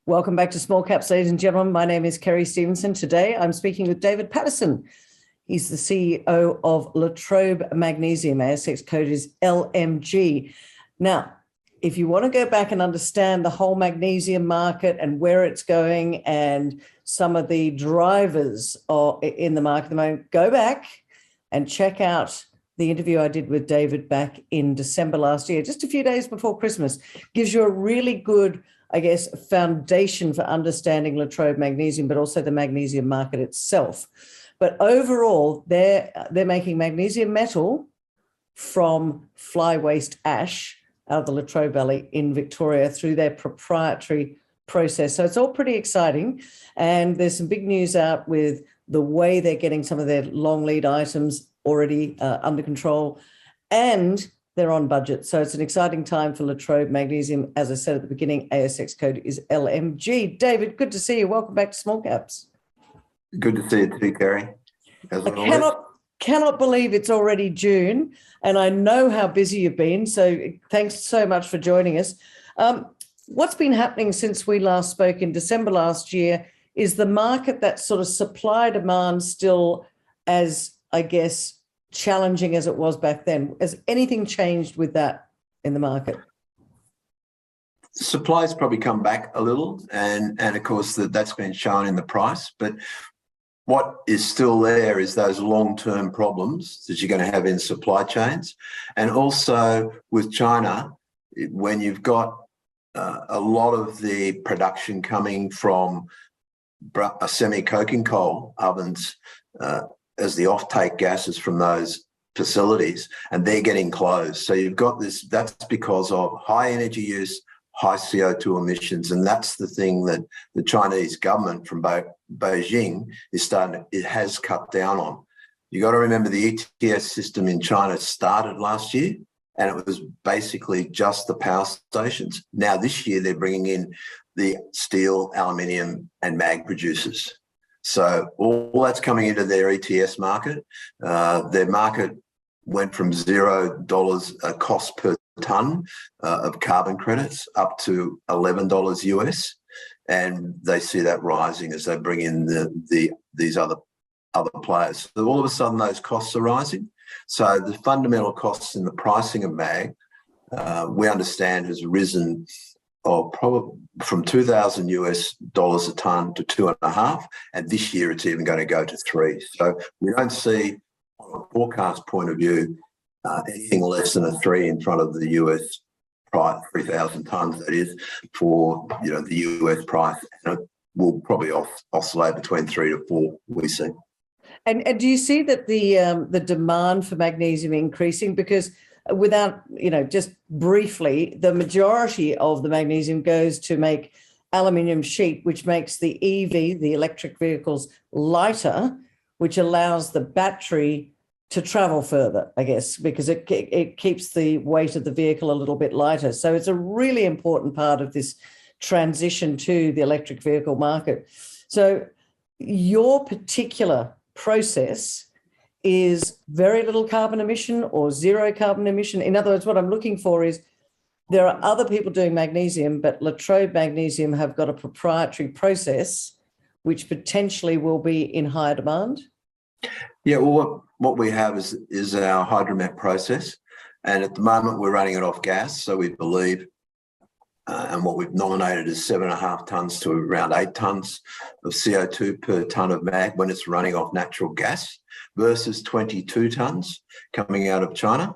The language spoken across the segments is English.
Welcome back to Small Caps, ladies and gentlemen. My name is Kerry Stevenson. Today, I'm speaking with David Paterson. He's the CEO of Latrobe Magnesium. ASX code is LMG. Now, if you want to go back and understand the whole magnesium market and where it's going and some of the drivers in the market at the moment, go back and check out the interview I did with David back in December last year, just a few days before Christmas. Gives you a really good, I guess, foundation for understanding Latrobe Magnesium, but also the magnesium market itself. But overall, they're making magnesium metal from fly waste ash out of the Latrobe Valley in Victoria through their proprietary process. So it's all pretty exciting. And there's some big news out with the way they're getting some of their long lead items already under control, and they're on budget. So it's an exciting time for Latrobe Magnesium. As I said at the beginning, ASX code is LMG. David, good to see you. Welcome back to Small Caps. Good to see you too, Kerry. I cannot believe it's already June, and I know how busy you've been, so thanks so much for joining us. What's been happening since we last spoke in December last year? Is the market, that sort of supply-demand, still as, I guess, challenging as it was back then? Has anything changed with that in the market? Supply's probably come back a little, and of course that's been shown in the price. But what is still there is those long-term problems that you're going to have in supply chains, and also with China, when you've got a lot of the production coming from semi-coking coal ovens as the offtake gases from those facilities, and they're getting closed. So you've got this, that's because of high energy use, high CO2 emissions, and that's the thing that the Chinese government from Beijing has cut down on. You got to remember the ETS system in China started last year, and it was basically just the power stations. Now this year they're bringing in the steel, aluminium and mag producers. So all that's coming into their ETS market. Their market went from $0 a cost per tonne of carbon credits up to $11 US, and they see that rising as they bring in these other players. So all of a sudden those costs are rising. So the fundamental costs in the pricing of mag, we understand, has risen probably from $2,000 US a tonne to $2.5, and this year it's even going to go to $3. So we don't see, from a forecast point of view, anything less than a 3 in front of the US price, 3,000 tonnes that is, for the US price, and it will probably oscillate between 3 to 4, we see. And do you see that the demand for magnesium increasing? Because without, just briefly, the majority of the magnesium goes to make aluminium sheet, which makes the EV, the electric vehicles, lighter, which allows the battery to travel further, I guess, because it keeps the weight of the vehicle a little bit lighter. So it's a really important part of this transition to the electric vehicle market. So your particular process is very little carbon emission or zero carbon emission. In other words, what I'm looking for is, there are other people doing magnesium, but Latrobe Magnesium have got a proprietary process which potentially will be in higher demand. Yeah, well, what we have is our hydromet process, and at the moment we're running it off gas. So we believe, and what we've nominated is 7.5 tonnes to around 8 tonnes of CO2 per tonne of mag when it's running off natural gas, versus 22 tonnes coming out of China.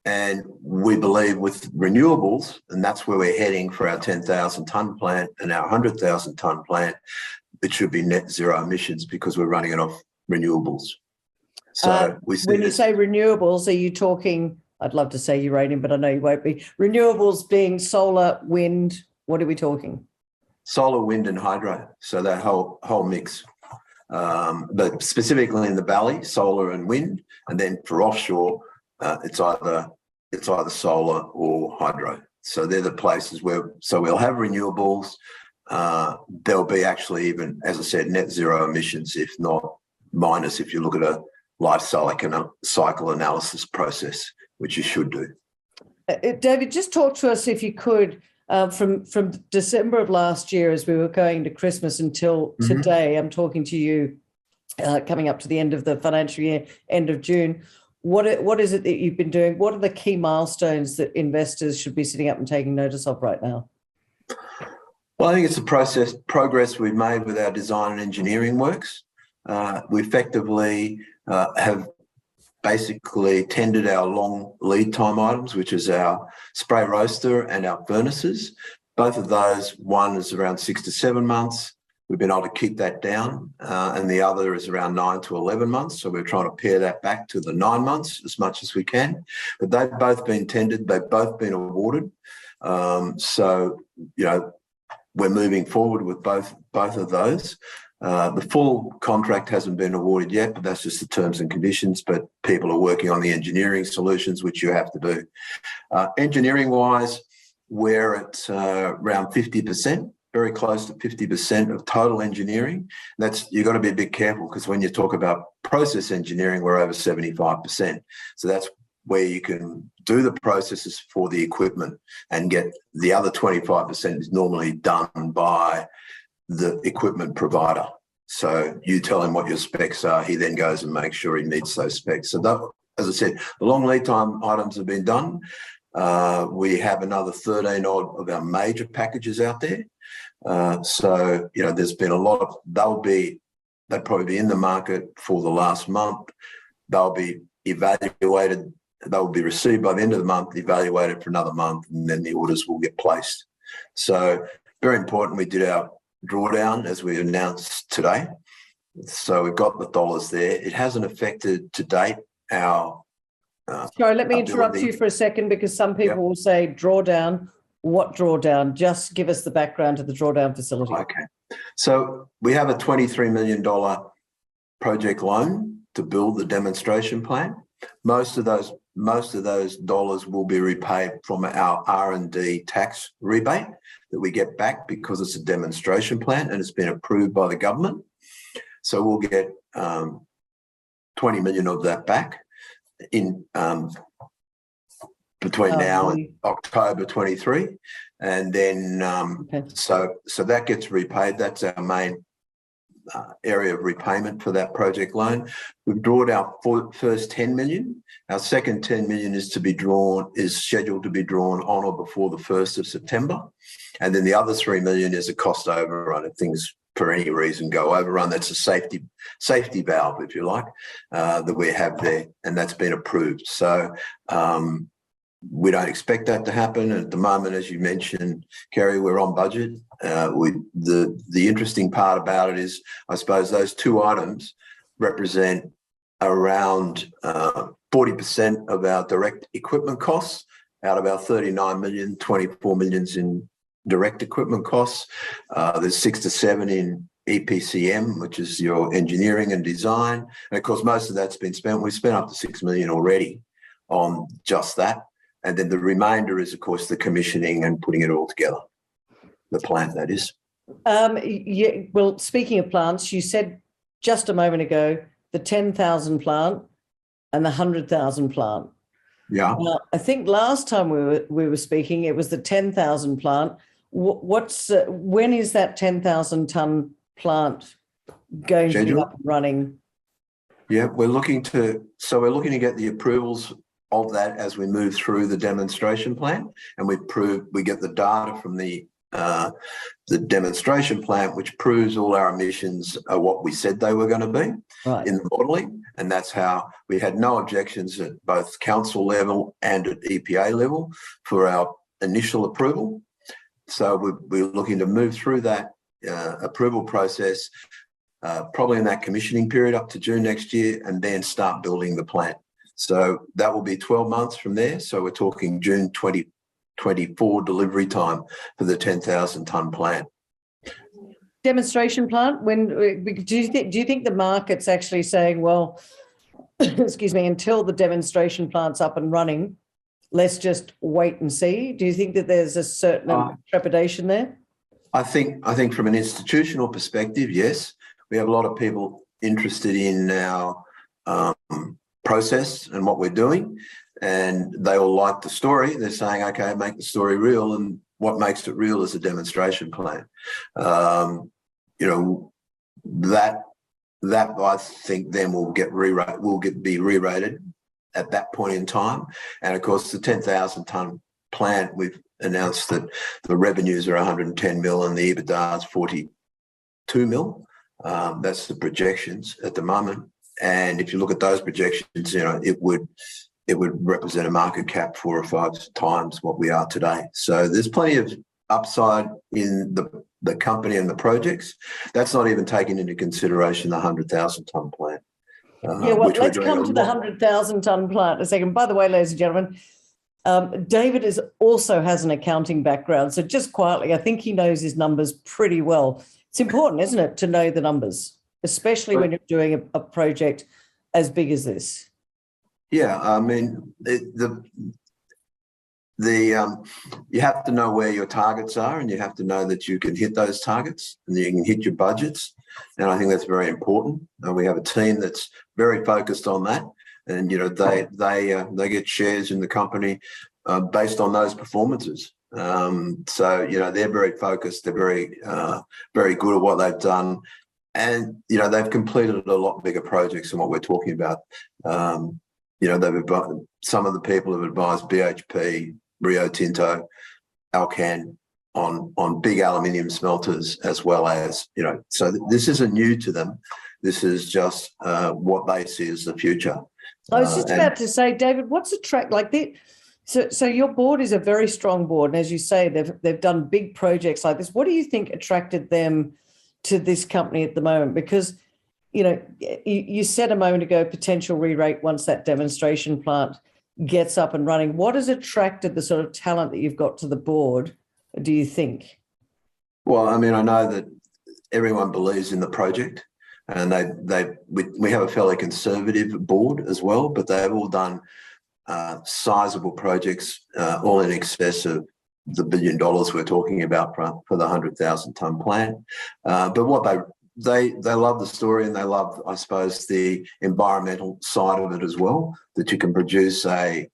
And we believe with renewables, and that's where we're heading for our 10,000 tonne plant and our 100,000 tonne plant, it should be net zero emissions because we're running it off renewables. So when you say renewables, are you talking, I'd love to say uranium, but I know you won't be. Renewables being solar, wind, what are we talking? Solar, wind and hydro, so that whole mix. But specifically in the valley, solar and wind, and then for offshore, it's either solar or hydro. So they're the places where, so we'll have renewables. There'll be actually even, as I said, net zero emissions, if not minus, if you look at a life cycle analysis process, which you should do. David, just talk to us, if you could, From December of last year, as we were going to Christmas, until today, I'm talking to you coming up to the end of the financial year, end of June. What is it that you've been doing? What are the key milestones that investors should be sitting up and taking notice of right now? Well, I think it's the progress we've made with our design and engineering works. We effectively have basically tendered our long lead time items, which is our spray roaster and our furnaces. Both of those, one is around 6 to 7 months. We've been able to keep that down, and the other is around 9 to 11 months. So we're trying to pare that back to the 9 months as much as we can. But they've both been tendered. They've both been awarded. So, you know, we're moving forward with both of those. The full contract hasn't been awarded yet, but that's just the terms and conditions. But people are working on the engineering solutions, which you have to do. Engineering-wise, we're at around 50%. Very close to 50% of total engineering. You've got to be a bit careful, because when you talk about process engineering, we're over 75%. So that's where you can do the processes for the equipment and get the other 25% is normally done by the equipment provider. So you tell him what your specs are, he then goes and makes sure he meets those specs. So that, as I said, the long lead time items have been done. We have another 13 odd of our major packages out there. So, you know, there's been a lot of, they'll probably be in the market for the last month. They'll be evaluated, they'll be received by the end of the month, evaluated for another month, and then the orders will get placed. So very important, we did our drawdown as we announced today. So we've got the dollars there. It hasn't affected to date our sorry, let me interrupt you for a second, because some people will say drawdown. What drawdown? Just give us the background to the drawdown facility. Okay. So we have a $23 million project loan to build the demonstration plant. Most of those dollars will be repaid from our R&D tax rebate that we get back, because it's a demonstration plant and it's been approved by the government. So we'll get 20 million of that back in between now and October 23, and then so that gets repaid. That's our main area of repayment for that project loan. We've drawn our first 10 million. Our second 10 million is scheduled to be drawn on or before the 1st of September, and then the other 3 million is a cost overrun if things for any reason go overrun. That's a safety valve, if you like, that we have there, and that's been approved. So we don't expect that to happen at the moment. As you mentioned, Kerry, we're on budget. The interesting part about it is, I suppose, those two items represent around 40% of our direct equipment costs. Out of our 39 million, 24 million's in direct equipment costs. There's 6 to 7 in EPCM, which is your engineering and design. And of course, most of that's been spent. We've spent up to 6 million already on just that. And then the remainder is, of course, the commissioning and putting it all together. The plant, that is. Yeah, well, speaking of plants, you said just a moment ago, the 10,000 plant and the 100,000 plant. Yeah. Now, I think last time we were speaking, it was the 10,000 plant. When is that 10,000 ton plant going to be up and running? Yeah, we're looking to get the approvals of that as we move through the demonstration plant, and we get the data from the demonstration plant, which proves all our emissions are what we said they were going to be in the modelling, and that's how we had no objections at both council level and at EPA level for our initial approval. So we're looking to move through that approval process, probably in that commissioning period up to June next year, and then start building the plant. So that will be 12 months from there. So we're talking June 2024 delivery time for the 10,000 ton plant. Demonstration plant. Do you think the market's actually saying, well, excuse me, until the demonstration plant's up and running, let's just wait and see? Do you think that there's a certain trepidation there? I think from an institutional perspective, yes. We have a lot of people interested in our process and what we're doing, and they all like the story. They're saying, okay, make the story real. And what makes it real is a demonstration plan. That I think then will be re-rated at that point in time. And of course, the 10,000 tonne plant, we've announced that the revenues are 110 mil and the EBITDA is 42 mil. That's the projections at the moment. And if you look at those projections, it would represent a market cap 4 or 5 times what we are today. So there's plenty of upside in the company and the projects. That's not even taking into consideration the 100,000 tonne plant. Let's come to the 100,000 tonne plant in a second. By the way, ladies and gentlemen, David also has an accounting background. So just quietly, I think he knows his numbers pretty well. It's important, isn't it, to know the numbers, especially when you're doing a project as big as this? Yeah, I mean, you have to know where your targets are, and you have to know that you can hit those targets and you can hit your budgets. And I think that's very important. We have a team that's very focused on that, and they get shares in the company based on those performances. So they're very focused. They're very good at what they've done, and they've completed a lot bigger projects than what we're talking about. Some of the people have advised BHP, Rio Tinto, Alcan on big aluminium smelters as well as, so this isn't new to them. This is just what they see as the future. I was just about to say, David, what's so your board is a very strong board. And as you say, they've done big projects like this. What do you think attracted them to this company at the moment? Because, you said a moment ago, potential re-rate once that demonstration plant gets up and running. What has attracted the sort of talent that you've got to the board, do you think? Well, I mean, I know that everyone believes in the project, and we have a fairly conservative board as well, but they've all done sizable projects, all in excess of the $1 billion we're talking about for the 100,000 tonne plant. But what they love the story, and they love, I suppose, the environmental side of it as well, that you can produce a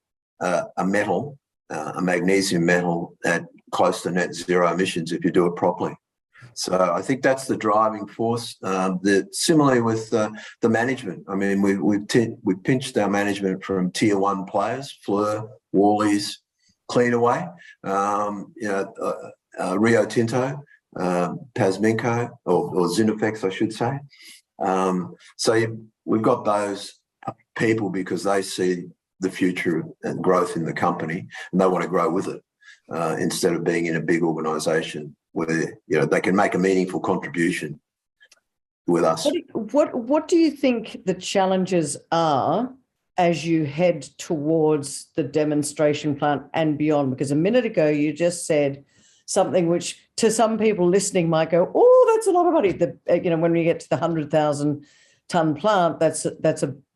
metal, a magnesium metal at close to net zero emissions if you do it properly. So I think that's the driving force. Similarly with the management, I mean, we've pinched our management from tier 1 players, Fleur, Worley's, Cleanaway, Rio Tinto, Pasminco, or Zinifex, I should say. So we've got those people because they see the future and growth in the company, and they want to grow with it instead of being in a big organisation where they can make a meaningful contribution with us. What do you think the challenges are as you head towards the demonstration plant and beyond? Because a minute ago you just said something which to some people listening might go, oh, that's a lot of money. When we get to the 100,000 tonne plant,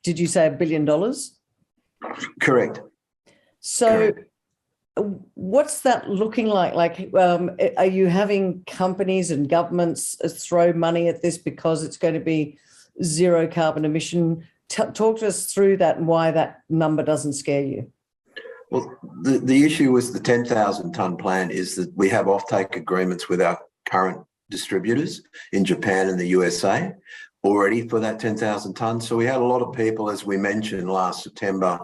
did you say $1 billion? Correct. So correct. What's that looking like? Are you having companies and governments throw money at this because it's going to be zero carbon emission? Talk to us through that and why that number doesn't scare you. Well, the issue with the 10,000 tonne plant is that we have offtake agreements with our current distributors in Japan and the USA already for that 10,000 tonnes. So we had a lot of people, as we mentioned last September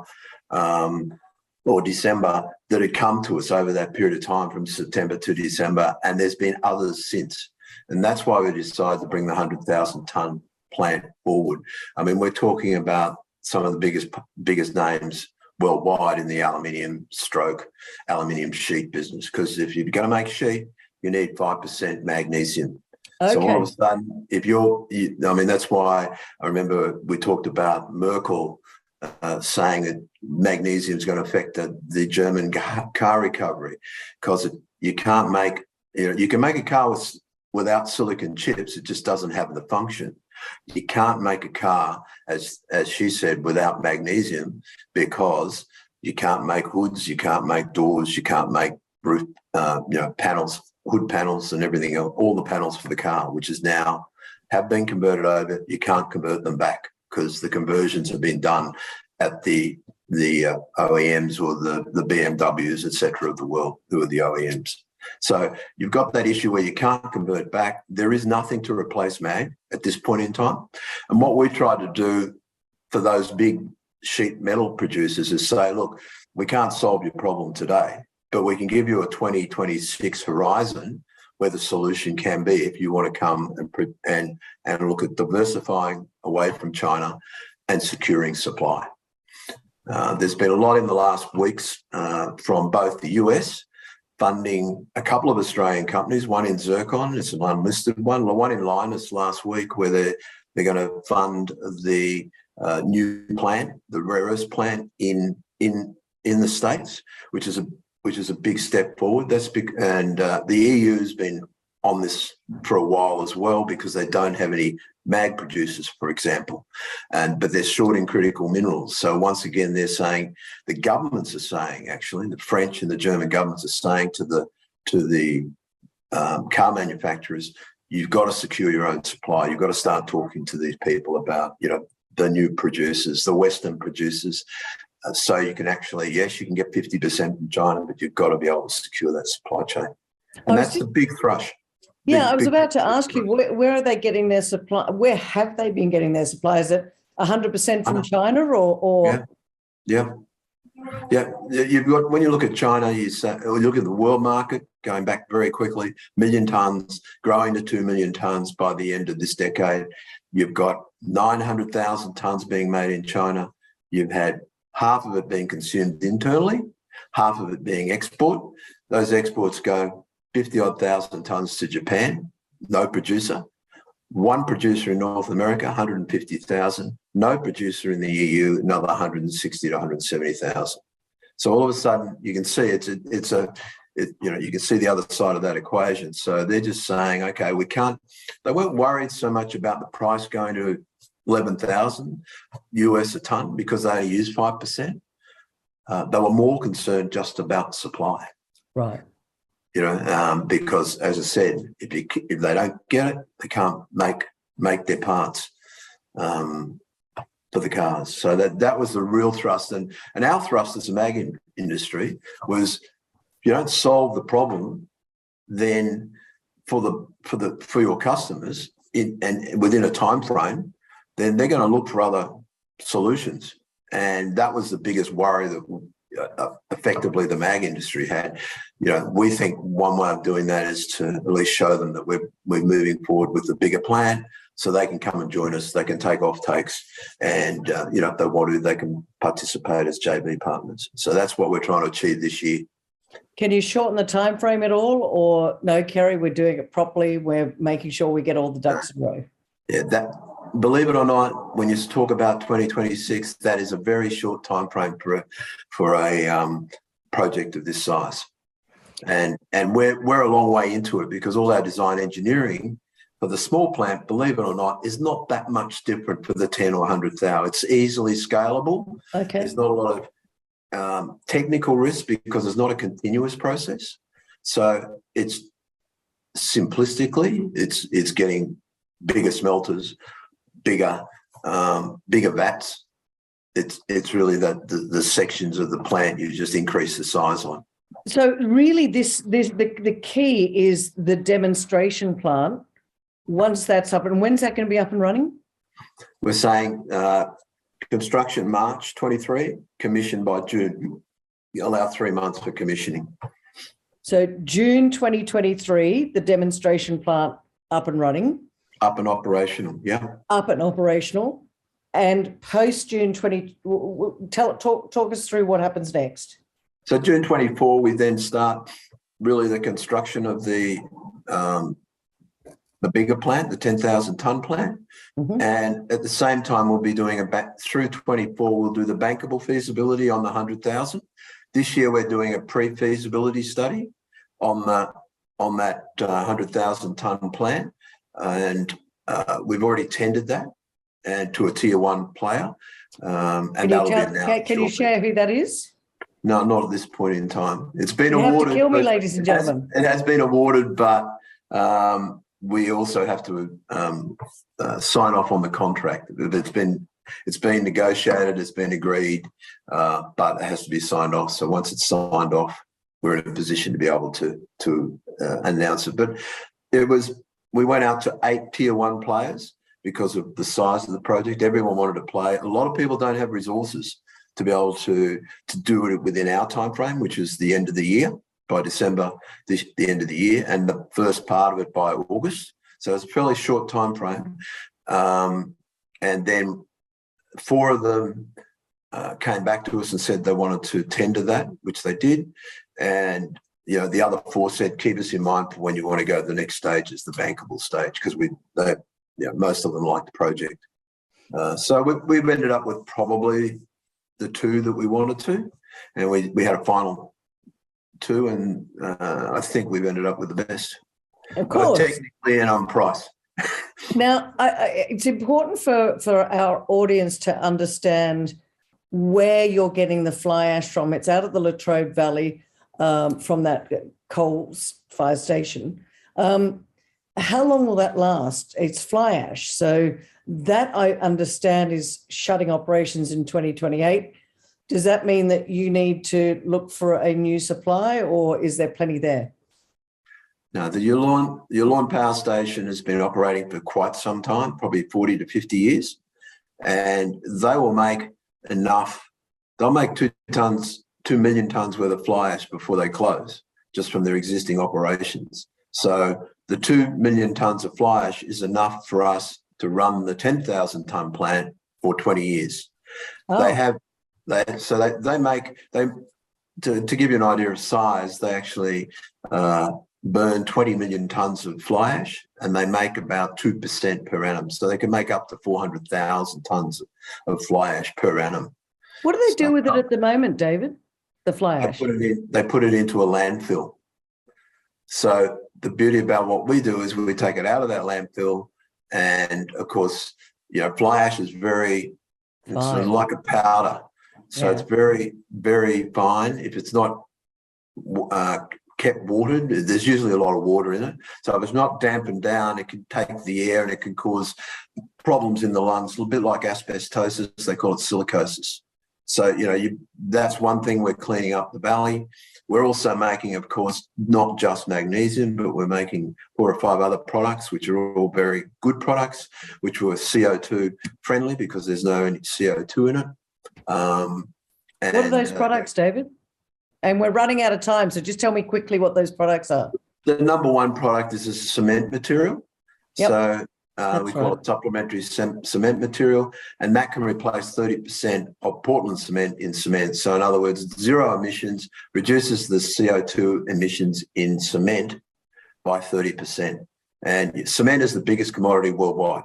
or December, that had come to us over that period of time from September to December, and there's been others since. And that's why we decided to bring the 100,000 tonne plant forward. I mean, we're talking about some of the biggest names worldwide in the aluminium sheet business, because if you're going to make sheet, you need 5% magnesium. Okay. So all of a sudden, that's why I remember we talked about Merkel saying that magnesium is going to affect the German car recovery, because you can't make, you can make a car without silicon chips. It just doesn't have the function. You can't make a car, as she said, without magnesium, because you can't make hoods, you can't make doors, you can't make roof, panels, hood panels and everything else, all the panels for the car, which is now have been converted over. You can't convert them back because the conversions have been done at the OEMs or the BMWs, et cetera, of the world, who are the OEMs. So you've got that issue where you can't convert back. There is nothing to replace mag at this point in time. And what we try to do for those big sheet metal producers is say, look, we can't solve your problem today, but we can give you a 2026 horizon where the solution can be if you want to come and look at diversifying away from China and securing supply. There's been a lot in the last weeks from both the US funding a couple of Australian companies, one in zircon, it's an unlisted one in Linus last week, where they're going to fund the new plant, the rare earths plant in the States, which is a big step forward. That's big, and the EU's been on this for a while as well because they don't have any mag producers, for example, but they're short in critical minerals. So once again, they're saying, the governments are saying, actually, the French and the German governments are saying to the car manufacturers, you've got to secure your own supply. You've got to start talking to these people about, the new producers, the Western producers. So you can actually, yes, you can get 50% from China, but you've got to be able to secure that supply chain. And that's the big thrush. Yeah, I was about to ask you, where are they getting their supply? Where have they been getting their supply? Is it 100% from China or? Yeah. You've got, when you look at China, you look at the world market going back very quickly, 1 million tonnes, growing to 2 million tonnes by the end of this decade. You've got 900,000 tonnes being made in China. You've had half of it being consumed internally, half of it being export. Those exports go 50-odd thousand tonnes to Japan, no producer. One producer in North America, 150,000. No producer in the EU, another 160 to 170,000. So all of a sudden, you can see you can see the other side of that equation. So they're just saying, okay, we can't. They weren't worried so much about the price going to 11,000 US a tonne because they only use 5%. They were more concerned just about supply. Right. Because as I said, if they don't get it, they can't make their parts for the cars. So that was the real thrust, and our thrust as a mag industry was, if you don't solve the problem, then for your customers and within a time frame, then they're going to look for other solutions, and that was the biggest worry that effectively the mag industry had. We think one way of doing that is to at least show them that we're moving forward with the bigger plan, so they can come and join us. They can take off takes, and if they want to, they can participate as JV partners. So that's what we're trying to achieve this year. Can you shorten the time frame at all, or no, Kerry? We're doing it properly. We're making sure we get all the ducks in a row. Yeah, believe it or not, when you talk about 2026, that is a very short time frame for a project of this size, and we're a long way into it, because all our design engineering for the small plant, believe it or not, is not that much different for the 10 or 100,000. It's easily scalable. Okay. There's not a lot of technical risk because it's not a continuous process. So it's simplistically, it's getting bigger smelters, bigger vats. It's really the sections of the plant you just increase the size on. So really, the key is the demonstration plant. Once that's up, and when's that going to be up and running? We're saying construction March 23, commissioned by June. You allow 3 months for commissioning. So June 2023, the demonstration plant up and running. Up and operational, yeah. Up and operational. And post June 20, talk us through what happens next. So June 24, we then start really the construction of the bigger plant, the 10,000 tonne plant. Mm-hmm. And at the same time, we'll be doing through 24, we'll do the bankable feasibility on the 100,000. This year, we're doing a pre-feasibility study on that 100,000 tonne plant. And we've already tendered that and to a tier one player. Can you share who that is? No, not at this point in time. It's been awarded. You have to kill me, ladies and gentlemen. It has been awarded, but we also have to sign off on the contract. It's been negotiated, it's been agreed, but it has to be signed off. So once it's signed off, we're in a position to be able to announce it. But we went out to 8 tier 1 players because of the size of the project. Everyone wanted to play. A lot of people don't have resources to be able to do it within our time frame, which is the end of the year, by December, the end of the year, and the first part of it by August. So it's a fairly short time frame. And then 4 of them came back to us and said they wanted to tender that, which they did. And the other 4 said, keep us in mind for when you want to go to the next stage, is the bankable stage, because most of them like the project. So we've ended up with probably the 2 that we wanted to, and we had a final 2, and I think we've ended up with the best. Of course. Both technically and on price. Now, it's important for our audience to understand where you're getting the fly ash from. It's out of the Latrobe Valley, from that coal fire station. How long will that last? It's fly ash. So that, I understand, is shutting operations in 2028. Does that mean that you need to look for a new supply, or is there plenty there? No, the Yulon Power Station has been operating for quite some time, probably 40 to 50 years, and they will make enough. They'll make 2 million tonnes worth of fly ash before they close, just from their existing operations. So the 2 million tonnes of fly ash is enough for us to run the 10,000 tonne plant for 20 years. Oh. To give you an idea of size, they actually burn 20 million tonnes of fly ash, and they make about 2% per annum. So they can make up to 400,000 tonnes of fly ash per annum. What do they do with it at the moment, David? The fly ash? They put it into a landfill. So the beauty about what we do is we take it out of that landfill, and of course, fly ash is it's like a powder. So It's very, very fine. If it's not kept watered, there's usually a lot of water in it. So if it's not dampened down, it can take the air and it can cause problems in the lungs, a little bit like asbestosis. They call it silicosis. So, that's one thing we're cleaning up the valley. We're also making, of course, not just magnesium, but we're making 4 or 5 other products, which are all very good products, which were CO2 friendly because there's no CO2 in it. What are those products, David? And we're running out of time, so just tell me quickly what those products are. The number 1 product is a cement material. Yep. So we call it supplementary cement material, and that can replace 30% of Portland cement in cement. So in other words, 0 emissions, reduces the CO2 emissions in cement by 30%. And cement is the biggest commodity worldwide.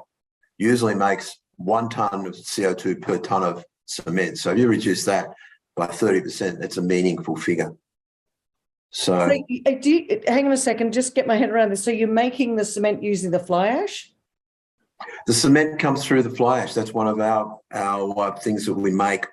Usually makes 1 tonne of CO2 per tonne of cement. So if you reduce that by 30%, that's a meaningful figure. So hang on a second, just get my head around this. So you're making the cement using the fly ash? The cement comes through the fly ash. That's one of our things that we make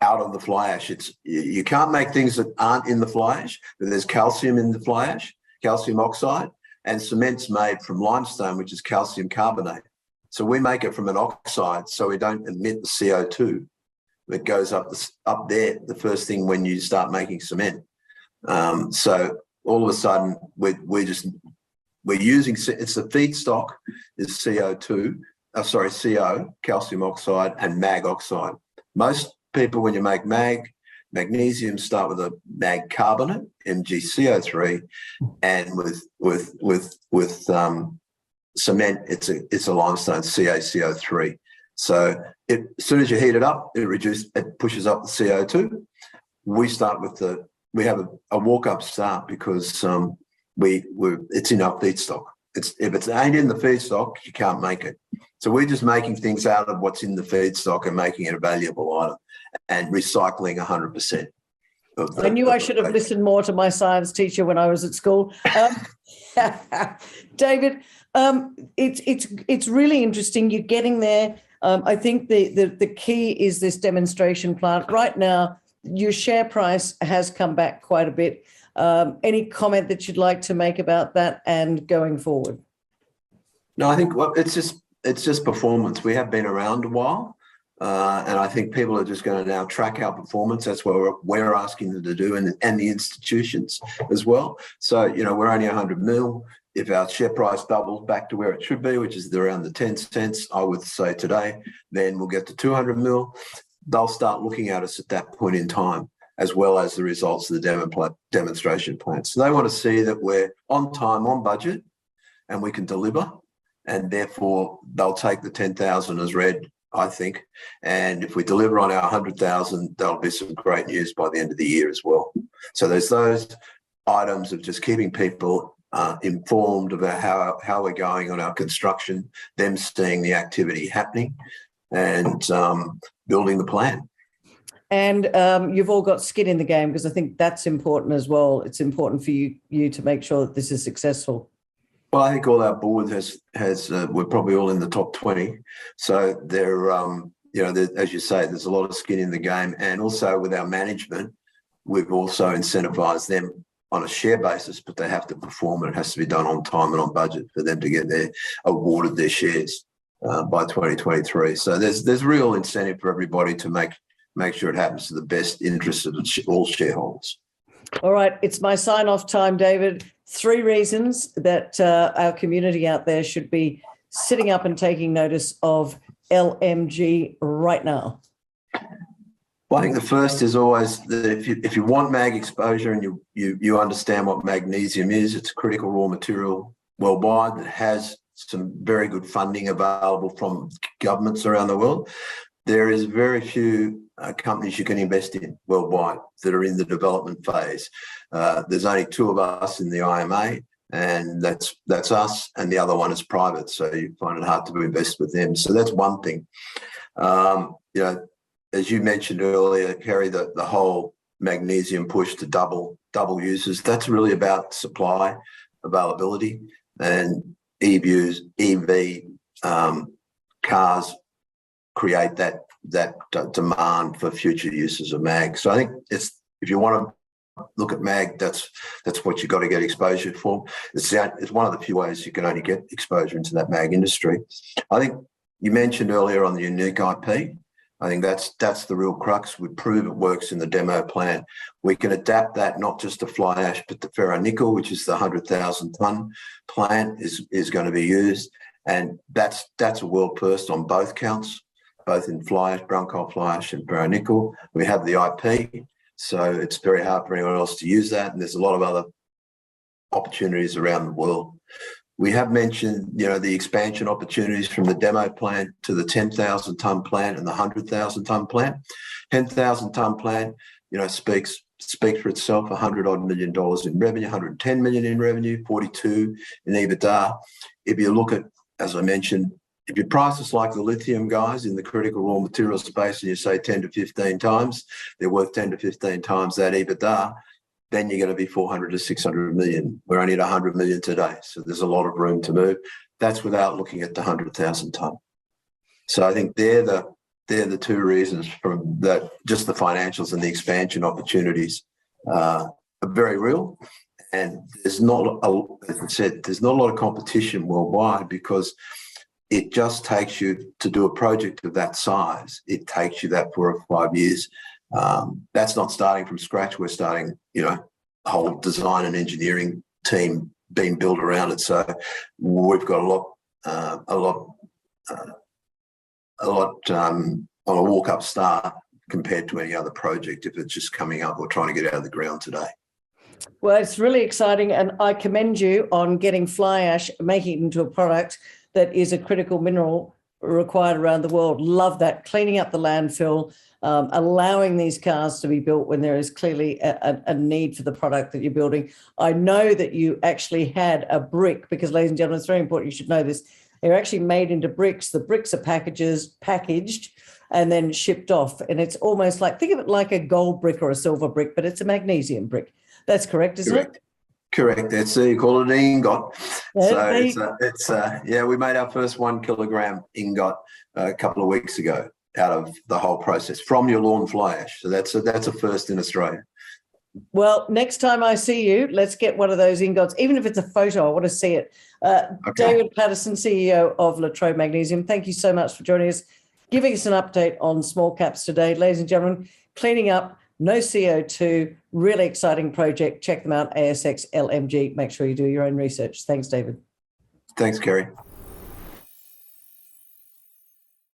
out of the fly ash. You can't make things that aren't in the fly ash, but there's calcium in the fly ash, calcium oxide, and cement's made from limestone, which is calcium carbonate. So we make it from an oxide, so we don't emit the CO2. It goes up there the first thing when you start making cement. So all of a sudden we're using, it's the feedstock is CO, calcium oxide, and mag oxide. Most people, when you make magnesium, start with a mag carbonate, MgCO3, and with cement, it's a limestone, CaCO3. So as soon as you heat it up, it pushes up the CO2. We have a walk-up start because it's in our feedstock. If it ain't in the feedstock, you can't make it. So we're just making things out of what's in the feedstock and making it a valuable item and recycling 100%. I knew I should have listened more to my science teacher when I was at school. David, it's really interesting. You're getting there. I think the key is this demonstration plant. Right now, your share price has come back quite a bit. Any comment that you'd like to make about that and going forward? No, I think it's just performance. We have been around a while. And I think people are just going to now track our performance. That's what we're asking them to do, and the institutions as well. So, we're only 100 mil. If our share price doubles back to where it should be, which is around the 10 cents, I would say today, then we'll get to 200 mil. They'll start looking at us at that point in time, as well as the results of the demonstration plan. So they want to see that we're on time, on budget, and we can deliver. And therefore, they'll take the 10,000 as read, I think. And if we deliver on our 100,000, there'll be some great news by the end of the year as well. So there's those items of just keeping people informed about how we're going on our construction, them seeing the activity happening, and building the plan. And you've all got skin in the game, because I think that's important as well. It's important for you to make sure that this is successful. Well, I think all our board has we're probably all in the top 20. So they're, as you say, there's a lot of skin in the game. And also with our management, we've also incentivized them on a share basis, but they have to perform, and it has to be done on time and on budget for them to get awarded their shares by 2023. So there's real incentive for everybody to make sure it happens to the best interest of all shareholders. All right, it's my sign-off time, David. 3 reasons that our community out there should be sitting up and taking notice of LMG right now. Well, I think the first is always that if you want mag exposure and you understand what magnesium is, it's a critical raw material worldwide that has some very good funding available from governments around the world. There is very few companies you can invest in worldwide that are in the development phase. There's only 2 of us in the IMA, and that's us, and the other one is private, so you find it hard to invest with them. So that's one thing. As you mentioned earlier, Kerry, the whole magnesium push to double uses, that's really about supply availability, and EV cars create that demand for future uses of mag. So I think if you want to look at mag, that's what you've got to get exposure for. It's one of the few ways you can only get exposure into that mag industry. I think you mentioned earlier on the unique IP. I think that's the real crux. We prove it works in the demo plan. We can adapt that not just to fly ash, but to ferronickel, which is the 100,000 tonne plant is going to be used. And that's a world first on both counts, both in fly ash, brown coal fly ash, and ferronickel. We have the IP, so it's very hard for anyone else to use that. And there's a lot of other opportunities around the world. We have mentioned, the expansion opportunities from the demo plant to the 10,000 tonne plant and the 100,000 tonne plant. 10,000 tonne plant, speaks for itself. $100 million in revenue, 110 million in revenue, 42 in EBITDA. If you look at, as I mentioned, if you price us like the lithium guys in the critical raw material space, and you say 10 to 15 times, they're worth 10 to 15 times that EBITDA, then you're going to be 400 to 600 million. We're only at 100 million today, so there's a lot of room to move. That's without looking at the 100,000 tonne. So I think they're the 2 reasons from that. Just the financials and the expansion opportunities are very real, and there's not, as I said, there's not a lot of competition worldwide, because it just takes you to do a project of that size. It takes you that 4 or 5 years. That's not starting from scratch. We're starting, a whole design and engineering team being built around it. So we've got a lot on a walk-up start compared to any other project if it's just coming up or trying to get out of the ground today. Well, it's really exciting, and I commend you on getting fly ash, making it into a product that is a critical mineral required around the world. Love that. Cleaning up the landfill, allowing these cars to be built when there is clearly a need for the product that you're building. I know that you actually had a brick, because, ladies and gentlemen, it's very important you should know this. They're actually made into bricks. The bricks are packaged and then shipped off. And it's almost like, think of it like a gold brick or a silver brick, but it's a magnesium brick. That's correct, isn't it? Correct. That's you call it an ingot. So we made our first 1 kilogram ingot a couple of weeks ago out of the whole process from your lawn fly ash. So that's a first in Australia. Well, next time I see you, let's get one of those ingots, even if it's a photo. I want to see it. Okay. David Paterson, CEO of Latrobe Magnesium, thank you so much for joining us. giving us an update on small caps today. Ladies and gentlemen, cleaning up, no CO2, really exciting project. Check them out, ASX LMG. Make sure you do your own research. Thanks, David. Thanks, Kerry.